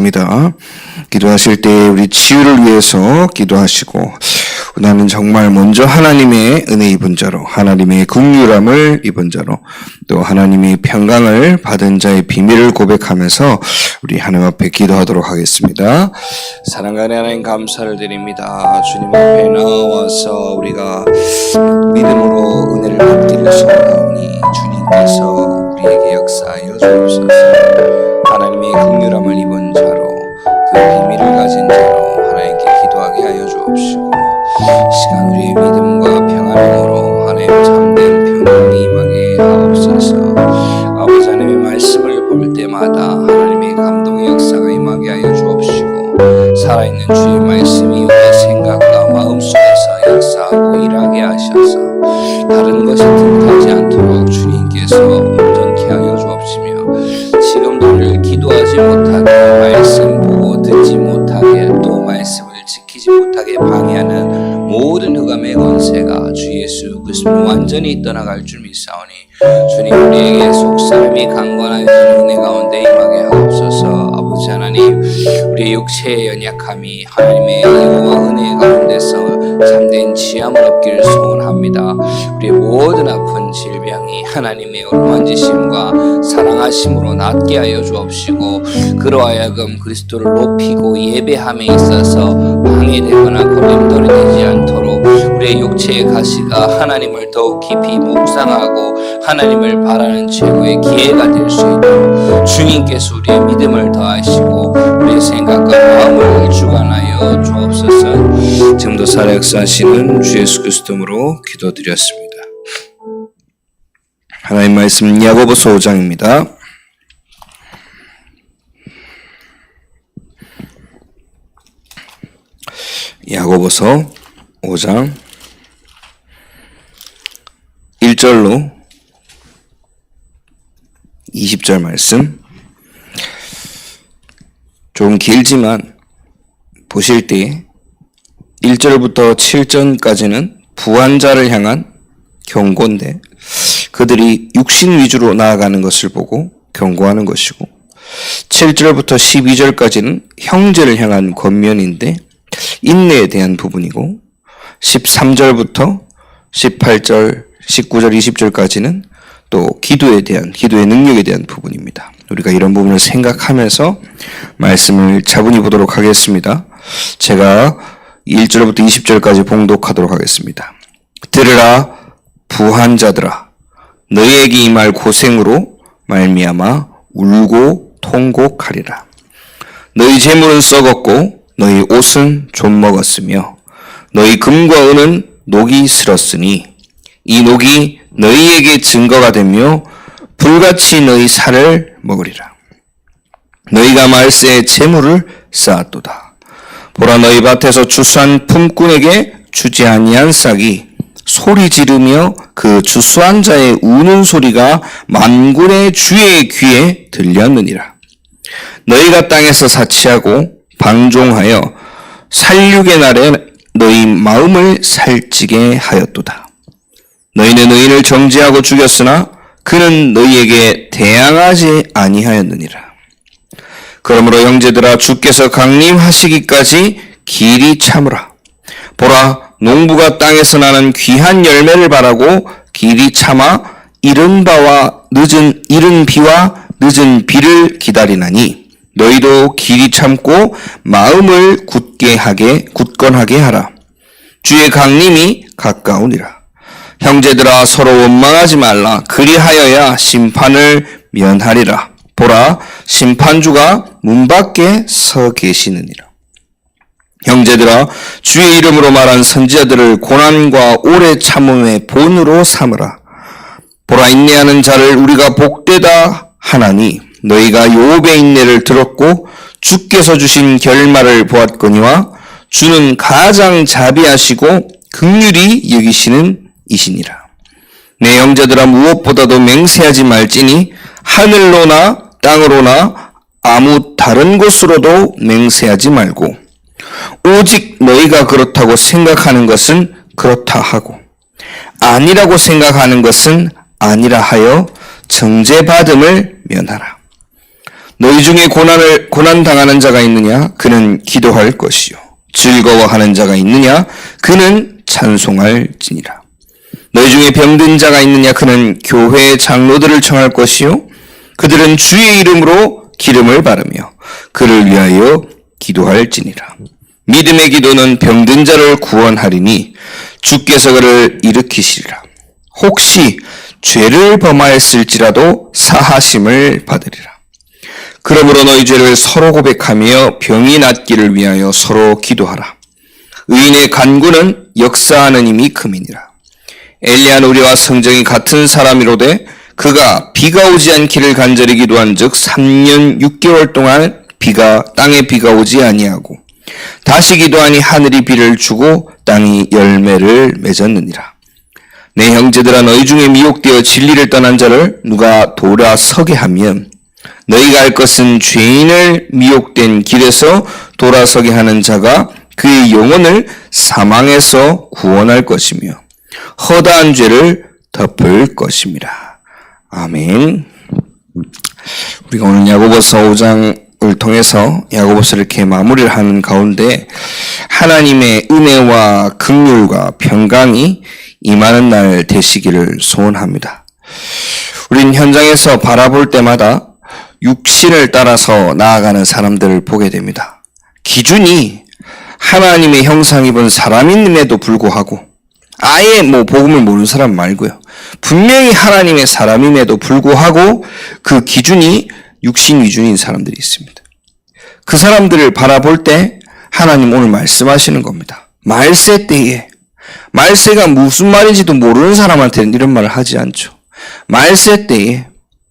입니다. 기도하실 때 우리 치유를 위해서 기도하시고, 나는 정말 먼저 하나님의 은혜 입은 자로, 하나님의 긍휼함을 입은 자로, 또 하나님의 평강을 받은 자의 비밀을 고백하면서 우리 하나님 앞에 기도하도록 하겠습니다. 사랑하는 하나님, 감사를 드립니다. 주님 앞에 나와서 우리가 믿음으로 은혜를 받기를 소원하오니 주님께서 우리에게 역사하여 주옵소서. 하나님의 긍휼함을 입은 자로, 그 비밀을 가진 자로 하나님께 기도하게 하여 주옵시고, 시간 우리의 믿음과 평안으로 하나님 참된 평강이 임하게 하옵소서. 아버지 하나님의 말씀을 볼 때마다 하나님의 감동의 역사가 임하게 하여 주옵시고, 살아있는 주의 말씀이 우리의 생각과 마음속에서 역사하고 일하게 하셔서 다른 것이 틈타지 않도록 주님께서 온전케 하여 주옵시며, 지금도 우리를 기도하지 못하게, 말씀 보고 듣지 못하게, 또 말씀을 지키지 못하게 방해하는 모든 흑암의 권세가 주 예수 그리스도로 완전히 떠나갈 줄 믿사오니, 주님 우리에게 속사람이 강건하여진 은혜 가운데 임하게 하옵소서. 아버지 하나님, 우리의 육체의 연약함이 하나님의 이유와 은혜 가운데서 참된 지함을 얻기를 소원합니다. 우리의 모든 아픈 질병이 하나님의 얼마지심과 사랑하심으로 낫게 하여 주옵시고, 그로 하여금 그리스도를 높이고 예배함에 있어서 방해되거나 걸림돌이 되지 않도록 우리의 육체의 가시가 하나님을 더욱 깊이 묵상하고 하나님을 바라는 최고의 기회가 될 수 있도록 주님께서 우리의 믿음을 더하시고 우리의 생각과 마음을 주관하여 주옵소서. 지금도 살아 역사하시는 주 예수 그리스도로 기도드렸습니다. 하나님 말씀 야고보서 5장입니다. 야고보서 5장 1절로 20절 말씀, 좀 길지만 보실 때 1절부터 7절까지는 부한자를 향한 경고인데, 그들이 육신 위주로 나아가는 것을 보고 경고하는 것이고, 7절부터 12절까지는 형제를 향한 권면인데 인내에 대한 부분이고, 13절부터 18절, 19절, 20절까지는 또 기도의 능력에 대한 부분입니다. 우리가 이런 부분을 생각하면서 말씀을 차분히 보도록 하겠습니다. 제가 1절부터 20절까지 봉독하도록 하겠습니다. 들으라 부한 자들아, 너희에게 임할 고생으로 말미암아 울고 통곡하리라. 너희 재물은 썩었고 너희 옷은 좀 먹었으며 너희 금과 은은 녹이 슬었으니 이 녹이 너희에게 증거가 되며 불같이 너희 살을 먹으리라. 너희가 말세에 재물을 쌓았도다. 보라, 너희 밭에서 추수한 품꾼에게 주지 아니한 싹이 소리 지르며 그 추수한 자의 우는 소리가 만군의 주의 귀에 들렸느니라. 너희가 땅에서 사치하고 방종하여 살육의 날에 너희 마음을 살찌게 하였도다. 너희는 의인을 정죄하고 죽였으나 그는 너희에게 대항하지 아니하였느니라. 그러므로 형제들아, 주께서 강림하시기까지 길이 참으라. 보라, 농부가 땅에서 나는 귀한 열매를 바라고 길이 참아 이른 비와 늦은 비를 기다리나니, 너희도 길이 참고 마음을 굳건하게 하라. 주의 강림이 가까우니라. 형제들아, 서로 원망하지 말라. 그리하여야 심판을 면하리라. 보라, 심판주가 문 밖에 서 계시느니라. 형제들아, 주의 이름으로 말한 선지자들을 고난과 오래 참음의 본으로 삼으라. 보라, 인내하는 자를 우리가 복되다 하나니, 너희가 욥의 인내를 들었고 주께서 주신 결말을 보았거니와 주는 가장 자비하시고 긍휼히 여기시는 이시니라. 내 형제들아, 무엇보다도 맹세하지 말지니 하늘로나 땅으로나 아무 다른 곳으로도 맹세하지 말고, 오직 너희가 그렇다고 생각하는 것은 그렇다 하고 아니라고 생각하는 것은 아니라 하여 정죄받음을 면하라. 너희 중에 고난 당하는 자가 있느냐? 그는 기도할 것이요. 즐거워하는 자가 있느냐? 그는 찬송할지니라. 너희 중에 병든 자가 있느냐? 그는 교회 장로들을 청할 것이요. 그들은 주의 이름으로 기름을 바르며 그를 위하여 기도할지니라. 믿음의 기도는 병든 자를 구원하리니 주께서 그를 일으키시리라. 혹시 죄를 범하였을지라도 사하심을 받으리라. 그러므로 너희 죄를 서로 고백하며 병이 낫기를 위하여 서로 기도하라. 의인의 간구는 역사하는 힘이 큼이니라. 엘리야는 우리와 성정이 같은 사람이로되 그가 비가 오지 않기를 간절히 기도한즉 3년 6개월 동안 땅에 비가 오지 아니하고 다시 기도하니 하늘이 비를 주고 땅이 열매를 맺었느니라. 내 형제들아, 너희 중에 미혹되어 진리를 떠난 자를 누가 돌아서게 하면 너희가 알 것은 죄인을 미혹된 길에서 돌아서게 하는 자가 그의 영혼을 사망에서 구원할 것이며 허다한 죄를 덮을 것입니다. 아멘. 우리가 오늘 야고보서 5장을 통해서 야고보서를 이렇게 마무리를 하는 가운데 하나님의 은혜와 긍휼과 평강이 임하는 날 되시기를 소원합니다. 우린 현장에서 바라볼 때마다 육신을 따라서 나아가는 사람들을 보게 됩니다. 기준이 하나님의 형상 입은 사람임에도 불구하고 아예 복음을 모르는 사람 말고요. 분명히 하나님의 사람임에도 불구하고 그 기준이 육신 위주인 사람들이 있습니다. 그 사람들을 바라볼 때 하나님 오늘 말씀하시는 겁니다. 말세 때에, 말세가 무슨 말인지도 모르는 사람한테는 이런 말을 하지 않죠. 말세 때에,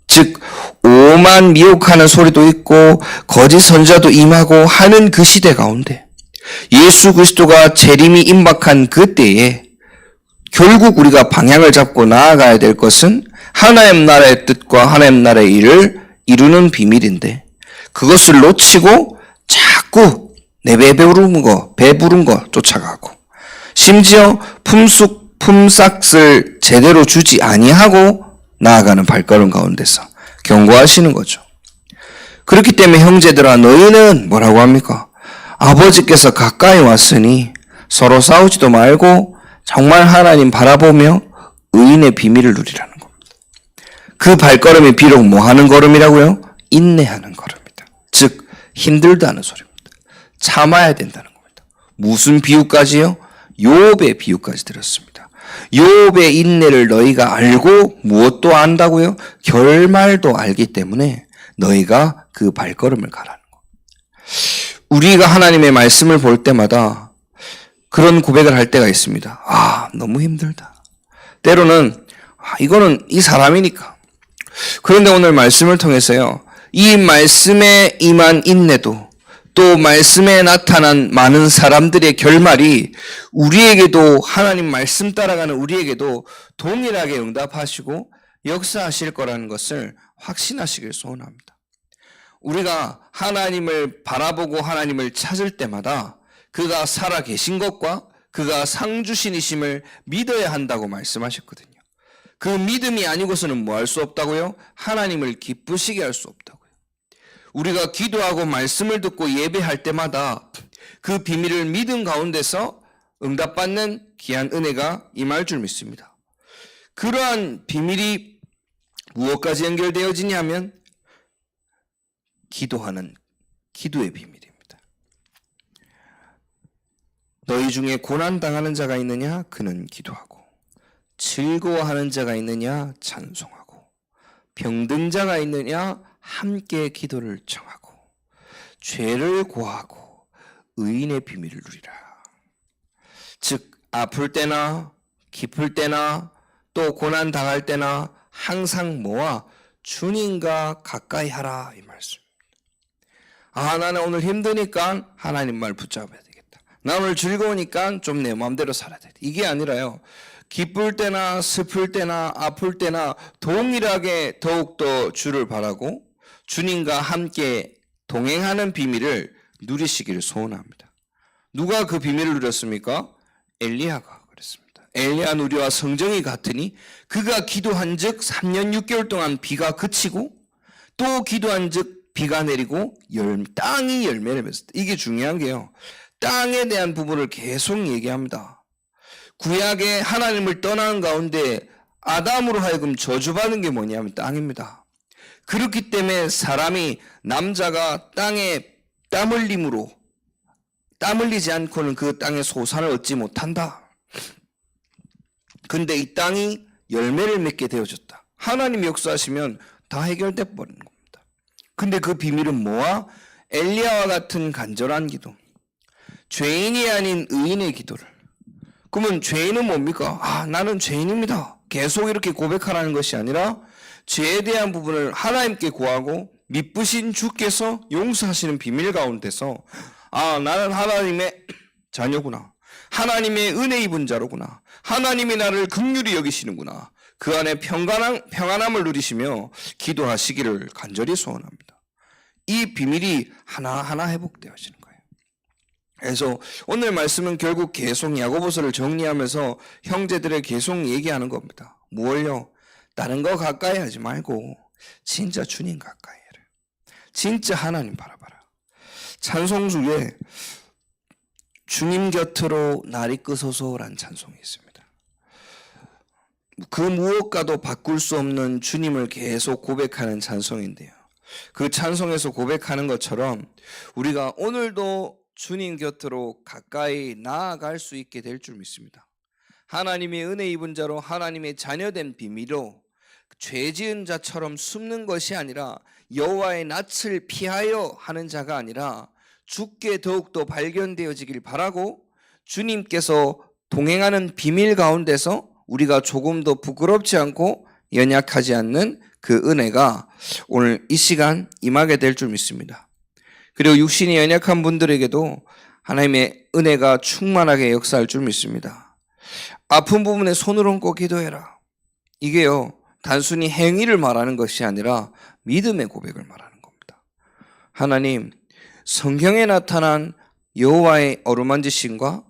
즉 오만 미혹하는 소리도 있고 거짓 선자도 임하고 하는 그 시대 가운데 예수 그리스도가 재림이 임박한 그 때에 결국 우리가 방향을 잡고 나아가야 될 것은 하나님 나라의 뜻과 하나님 나라의 일을 이루는 비밀인데 그것을 놓치고 자꾸 내 배부른 거 쫓아가고 심지어 품삯을 제대로 주지 아니하고 나아가는 발걸음 가운데서 경고하시는 거죠. 그렇기 때문에 형제들아, 너희는 뭐라고 합니까? 아버지께서 가까이 왔으니 서로 싸우지도 말고 정말 하나님 바라보며 의인의 비밀을 누리라는 겁니다. 그 발걸음이 비록 뭐 하는 걸음이라고요? 인내하는 걸음이다. 즉 힘들다는 소리입니다. 참아야 된다는 겁니다. 무슨 비유까지요? 욥의 비유까지 들었습니다. 욥의 인내를 너희가 알고 무엇도 안다고요? 결말도 알기 때문에 너희가 그 발걸음을 가라는 겁니다. 우리가 하나님의 말씀을 볼 때마다 그런 고백을 할 때가 있습니다. 너무 힘들다. 때로는 이거는 이 사람이니까. 그런데 오늘 말씀을 통해서요, 이 말씀에 임한 인내도 또 말씀에 나타난 많은 사람들의 결말이 우리에게도 하나님 말씀 따라가는 우리에게도 동일하게 응답하시고 역사하실 거라는 것을 확신하시길 소원합니다. 우리가 하나님을 바라보고 하나님을 찾을 때마다 그가 살아 계신 것과 그가 상주신이심을 믿어야 한다고 말씀하셨거든요. 그 믿음이 아니고서는 뭐 할 수 없다고요? 하나님을 기쁘시게 할 수 없다고요. 우리가 기도하고 말씀을 듣고 예배할 때마다 그 비밀을 믿음 가운데서 응답받는 귀한 은혜가 임할 줄 믿습니다. 그러한 비밀이 무엇까지 연결되어지냐면 기도하는 기도의 비밀입니다. 너희 중에 고난당하는 자가 있느냐? 그는 기도하고 즐거워하는 자가 있느냐? 찬송하고 병든 자가 있느냐? 함께 기도를 청하고 죄를 고하고 의인의 비밀을 누리라. 즉 아플 때나 기쁠 때나 또 고난 당할 때나 항상 모아 주님과 가까이 하라, 이 말씀입니다. 나는 오늘 힘드니까 하나님 말 붙잡아야 되겠다. 나 오늘 즐거우니까 좀 내 마음대로 살아야 돼. 이게 아니라요, 기쁠 때나 슬플 때나 아플 때나 동일하게 더욱더 주를 바라고 주님과 함께 동행하는 비밀을 누리시기를 소원합니다. 누가 그 비밀을 누렸습니까? 엘리야가 그랬습니다. 엘리야는 우리와 성정이 같으니 그가 기도한 즉 3년 6개월 동안 비가 그치고 또 기도한 즉 비가 내리고 땅이 열매를 맺었다. 이게 중요한 게요. 땅에 대한 부분을 계속 얘기합니다. 구약의 하나님을 떠난 가운데 아담으로 하여금 저주받은 게 뭐냐면 땅입니다. 그렇기 때문에 사람이 남자가 땅에 땀 흘리지 않고는 그 땅의 소산을 얻지 못한다. 근데 이 땅이 열매를 맺게 되어졌다. 하나님이 역사하시면 다 해결돼 버리는 겁니다. 근데 그 비밀은 뭐야? 엘리야와 같은 간절한 기도, 죄인이 아닌 의인의 기도를. 그러면 죄인은 뭡니까? 나는 죄인입니다. 계속 이렇게 고백하라는 것이 아니라 죄에 대한 부분을 하나님께 구하고 미쁘신 주께서 용서하시는 비밀 가운데서 나는 하나님의 자녀구나. 하나님의 은혜 입은 자로구나. 하나님이 나를 긍휼히 여기시는구나. 그 안에 평안함을 누리시며 기도하시기를 간절히 소원합니다. 이 비밀이 하나하나 회복되어지는 거예요. 그래서 오늘 말씀은 결국 계속 야고보서를 정리하면서 형제들을 계속 얘기하는 겁니다. 무엇요? 다른 거 가까이 하지 말고 진짜 주님 가까이 해라. 진짜 하나님 바라봐라. 찬송 중에 주님 곁으로 날 이끄소서라는 찬송이 있습니다. 그 무엇과도 바꿀 수 없는 주님을 계속 고백하는 찬송인데요. 그 찬송에서 고백하는 것처럼 우리가 오늘도 주님 곁으로 가까이 나아갈 수 있게 될 줄 믿습니다. 하나님의 은혜 입은 자로 하나님의 자녀된 비밀로 죄 지은 자처럼 숨는 것이 아니라 여호와의 낯을 피하여 하는 자가 아니라 주께 더욱더 발견되어지길 바라고 주님께서 동행하는 비밀 가운데서 우리가 조금 더 부끄럽지 않고 연약하지 않는 그 은혜가 오늘 이 시간 임하게 될 줄 믿습니다. 그리고 육신이 연약한 분들에게도 하나님의 은혜가 충만하게 역사할 줄 믿습니다. 아픈 부분에 손을 얹고 기도해라. 이게요, 단순히 행위를 말하는 것이 아니라 믿음의 고백을 말하는 겁니다. 하나님, 성경에 나타난 여호와의 어루만지심과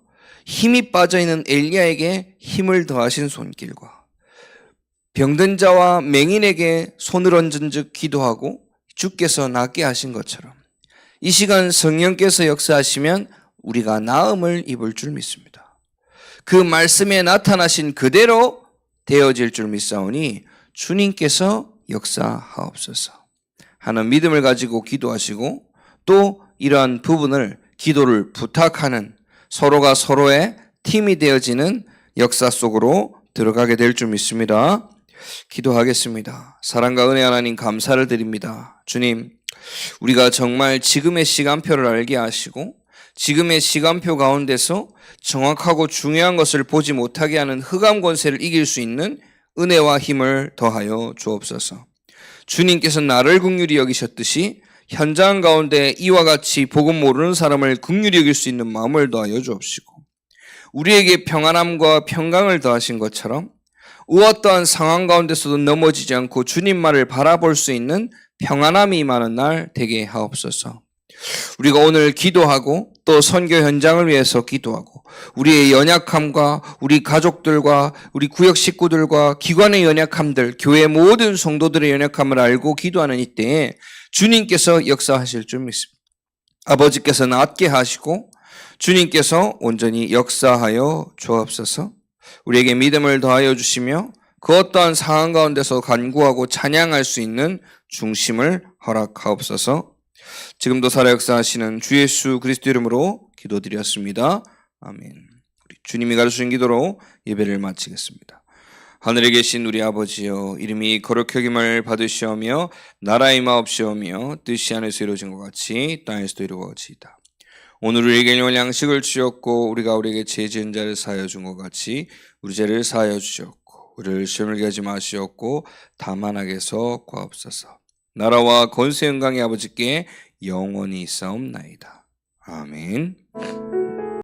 힘이 빠져있는 엘리야에게 힘을 더하신 손길과 병든 자와 맹인에게 손을 얹은 즉 기도하고 주께서 낫게 하신 것처럼 이 시간 성령께서 역사하시면 우리가 나음을 입을 줄 믿습니다. 그 말씀에 나타나신 그대로 되어질 줄 믿사오니 주님께서 역사하옵소서 하는 믿음을 가지고 기도하시고 또 이러한 부분을 기도를 부탁하는 서로가 서로의 팀이 되어지는 역사 속으로 들어가게 될 줄 믿습니다. 기도하겠습니다. 사랑과 은혜 하나님 감사를 드립니다. 주님, 우리가 정말 지금의 시간표를 알게 하시고 지금의 시간표 가운데서 정확하고 중요한 것을 보지 못하게 하는 흑암 권세를 이길 수 있는 은혜와 힘을 더하여 주옵소서. 주님께서 나를 긍휼히 여기셨듯이 현장 가운데 이와 같이 복음 모르는 사람을 긍휼히 여길 수 있는 마음을 더하여 주옵시고 우리에게 평안함과 평강을 더하신 것처럼 어떠한 상황 가운데서도 넘어지지 않고 주님만을 바라볼 수 있는 평안함이 임하는 날 되게 하옵소서. 우리가 오늘 기도하고 또 선교 현장을 위해서 기도하고 우리의 연약함과 우리 가족들과 우리 구역 식구들과 기관의 연약함들, 교회 모든 성도들의 연약함을 알고 기도하는 이때에 주님께서 역사하실 줄 믿습니다. 아버지께서 낫게 하시고 주님께서 온전히 역사하여 주옵소서. 우리에게 믿음을 더하여 주시며 그 어떠한 상황 가운데서 간구하고 찬양할 수 있는 중심을 허락하옵소서. 지금도 살아 역사하시는 주 예수 그리스도 이름으로 기도드렸습니다. 아멘. 우리 주님이 가르치신 기도로 예배를 마치겠습니다. 하늘에 계신 우리 아버지여, 이름이 거룩히 여김을 받으시오며 나라의 임하옵시오며 뜻이 하늘에서 이루어진 것 같이 땅에서도 이루어지이다. 오늘 우리에게 일용할 양식을 주셨고 우리가 우리에게 죄 지은 자를 사하여 준 것 같이 우리 죄를 사하여 주셨고 우리를 시험을 하게 하지 마시옵고 다만 악에서 구하옵소서. 나라와 권세 영광의 아버지께 영원히 있사옵나이다. 아멘.